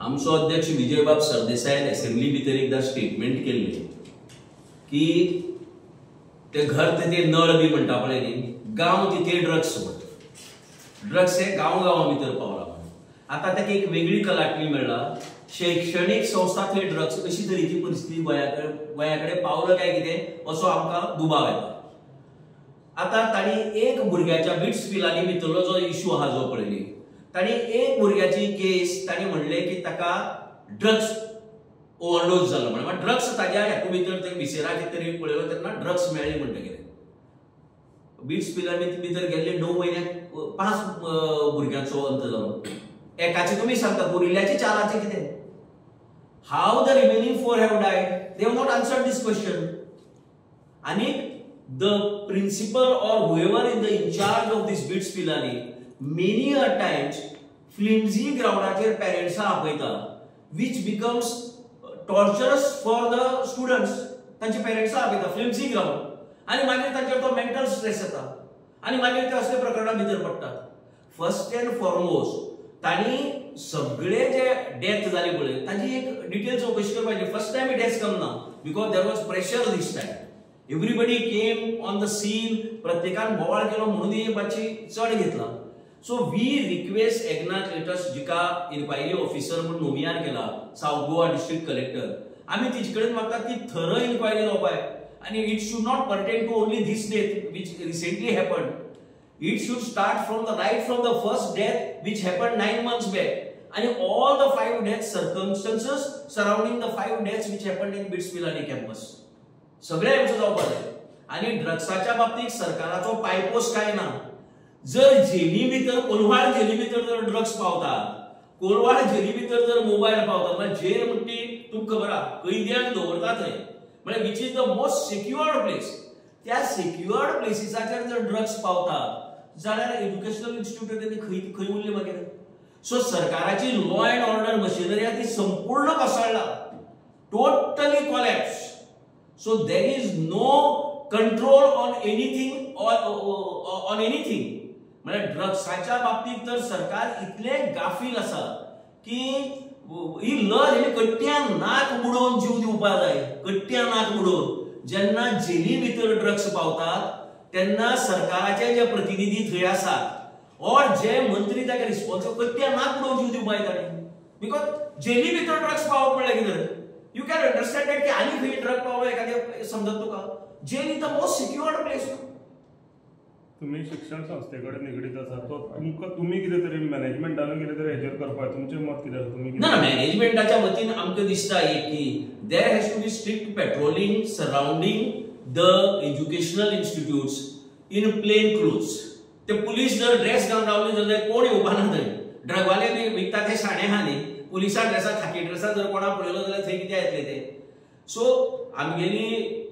आमचो अध्यक्ष विजयबाब सरदेसायन असेंब्ली भितर एकदा स्टेटमेंट केल्ली की ते घर ते नळ बी म्हणटा पळय न्ही, गांव तिथे ड्रग्स म्हणटा. ड्रग्स हे गांव भितर पावला. आता ताका एक वेगळी कलाटणी मेळ्ळा. शैक्षणिक संस्था थंय ड्रग्स कशी तरेची परिस्थिती गोंयाकडे पावलं काय कितें असो आमकां दुबाव येता. आता ताणी एक भुरग्याच्या बिट्स पिलांनी भितरलो जो इश्यू आहा जो पळयली, ताणी एक भुरग्याची केस ताणी म्हणले की ताका ड्रग्स ओव्हरडोज जालो म्हणून. ड्रग्स ताज्या हेतू भितर ते विसेराचेर तरी पळयलो तेन्ना ड्रग्स मेळ्ळी म्हणटकीर बिट्स पिलांनी भितर गेल्ले 9 म्हयन्याक 5 भुरग्यांचो अंत जालो. एकाचे तुमी सांगतात उरिल्ल्याची चाराचे कितें? How the remaining 4 have died? They have not answered this question. आणि the principal or whoever in the in charge of this bits pilani many a times flimsy groundacher parents आपयता which becomes torturous for the students. तांचे parents आपयता flimsy ground आणि मागीर तांचेर तो mental stress येता आणि मागीर ते असले प्रकरणा भितर पडटात. फर्स्ट एंड फॉरमोस्ट तांणी सगळे जे डेथ जाली पळय ताची एक डिटेल चौकशी करपाची. First time it has come ना because there was pressure this time. Everybody came on the scene. प्रत्येकान बोवाळ केलो म्हणून ही मातशी चढ घेतला. So we request Eknath let's जिका इन्क्वायरी ऑफिसर म्हणून नोमियार केला साउथ गोवा डिस्ट्रिक्ट कलेक्टर, आम्ही तिचे कडेन मागता ती थरो इन्क्वायरी जावपाय. आणि it should not pertain to only this death which recently happened. It should start from the right from the first death which happened 9 months back आणि all the 5 death circumstances surrounding the 5 deaths which happened in bits Pilani campus. सगळे आमचं जावपाक जाय. आणि ड्रग्साच्या बाबतीत सरकाराचो पायपोस काय ना. जर जेली भितर कोलवाळ जेली भितर जर ड्रग्स पावतात, कोलवाळ जेली भितर जर मोबाईल पावतात, म्हणजे जेल म्हणटी तुमकां खबर आहा कैद्यांक दवरतात थंय, म्हणजे which is the most secured place. त्या सिक्युअर्ड प्लेसीसाचेर जर ड्रग्स पावतात जाल्यार एज्युकेशनल इन्स्टिट्यूट खंय उरले मागीर. सो सरकाराची लॉ अँड ऑर्डर मशिनरी ती संपूर्ण कोसळ्ळा, totally collapse. So there is no control on anything or on anything. म्हणजे ड्रग्साच्या बाबतीत तर सरकार इतले गाफील आसा की ही लज हे कट्ट्यान नाक बुडोवन जीव दिवपाक जाय. कट्ट्यान नाक बुडोवन जेन्ना जेली भितर ड्रग्स पावतात तेन्ना सरकाराचे जे प्रतिनिधी थंय आसात और जे मंत्री ताका रिस्पॉन्सिबल कट्ट्यान नाक बुडोवन जीव दिवपाक येता. बिकॉज जेली भितर ड्रग्स पावप म्हणल्यार कितें? You can understand that की आणि खंय ड्रग पावलो एखाद्या समजत तुका. Jail is the most secured place. तुम्ही शिक्षण संस्थेकडे निगडीत आसा तो तुम्ही कितें तरी मॅनेजमेंटान कितें तरी हेजेर करपाक तुमचें मत कितें आसा? तुम्ही ना मॅनेजमेंटाच्या वतीन आमकां दिसता एक की there has to be strict patrolling surrounding the educational institutes in plain clothes. ते पुलीस जर ड्रेस घालून रावले जाल्यार कोण येवपाक ना थंय. ड्रगवाले बी विकता ते शाणे आहा न्ही. पुलिसा ड्रेसा खाकी ड्रेसा जर कोणा पळयलो जाल्यार थंय कितें येतले ते. सो आमगेली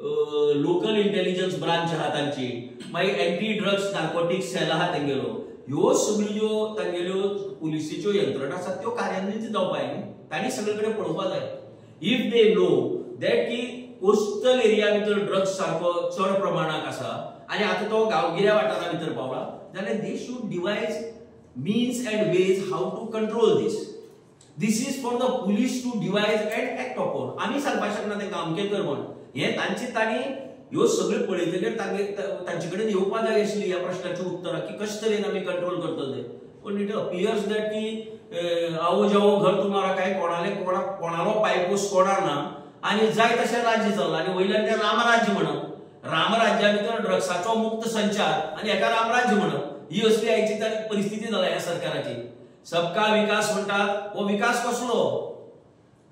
लोकल इंटेलिजन्स ब्रांच आहा तांची, मागीर एंटी ड्रग्स नार्कोटिक्स सेल आहा तेंगेलो, ह्यो सगळ्यो ज्यो तांगेल्यो पुलिसेच्यो यंत्रणा आसात त्यो कार्यान्वीत जावपाक न्ही. तांणी सगळे कडेन पळोवपाक जाय. इफ दे नो दॅट की कोस्टल एरिया भितर ड्रग्स सारको चड प्रमाणात आसा आणि आता तो गांवगिऱ्या वाठारा भितर पावला जाल्यार they should devise means and ways how to control this. This is for the police to devise and act upon. आम्ही सांगपाक शकना तेंका अमकें कर म्हण. हे तांणी ह्यो सगळे पळयतकीर तांचे कडेन येवपाक जाय आशिल्ली ह्या प्रश्नाची उत्तरां की कशे तरेन आमी कंट्रोल करतले. पण इट अपियर्स दॅट की आओ जाओ घर तुम्हारा काय कोणालो पायपोस कोणार ना आणि जाय तशें राज्य चल्लां. आणि वयल्यान तें रामराज्य म्हणप, रामराज्या भितर ड्रग्साचो मुक्त संचार आणि एका रामराज्य म्हणप ही असली आयची परिस्थिती जाला ह्या सरकाराची. सबका विकास म्हणतात, हो विकास कसलो?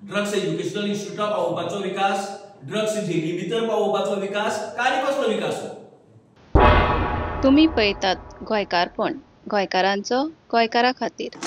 ड्रग्स एज्युकेशनल इन्स्टिट्यूटा पावोवपाचो विकास, ड्रग्स जेली भितर पावोवपाचो विकास, काय कसलो विकास? तुम्ही पळयतात गोंयकारपण, गोंयकारांचो गोंयकारा खातीर.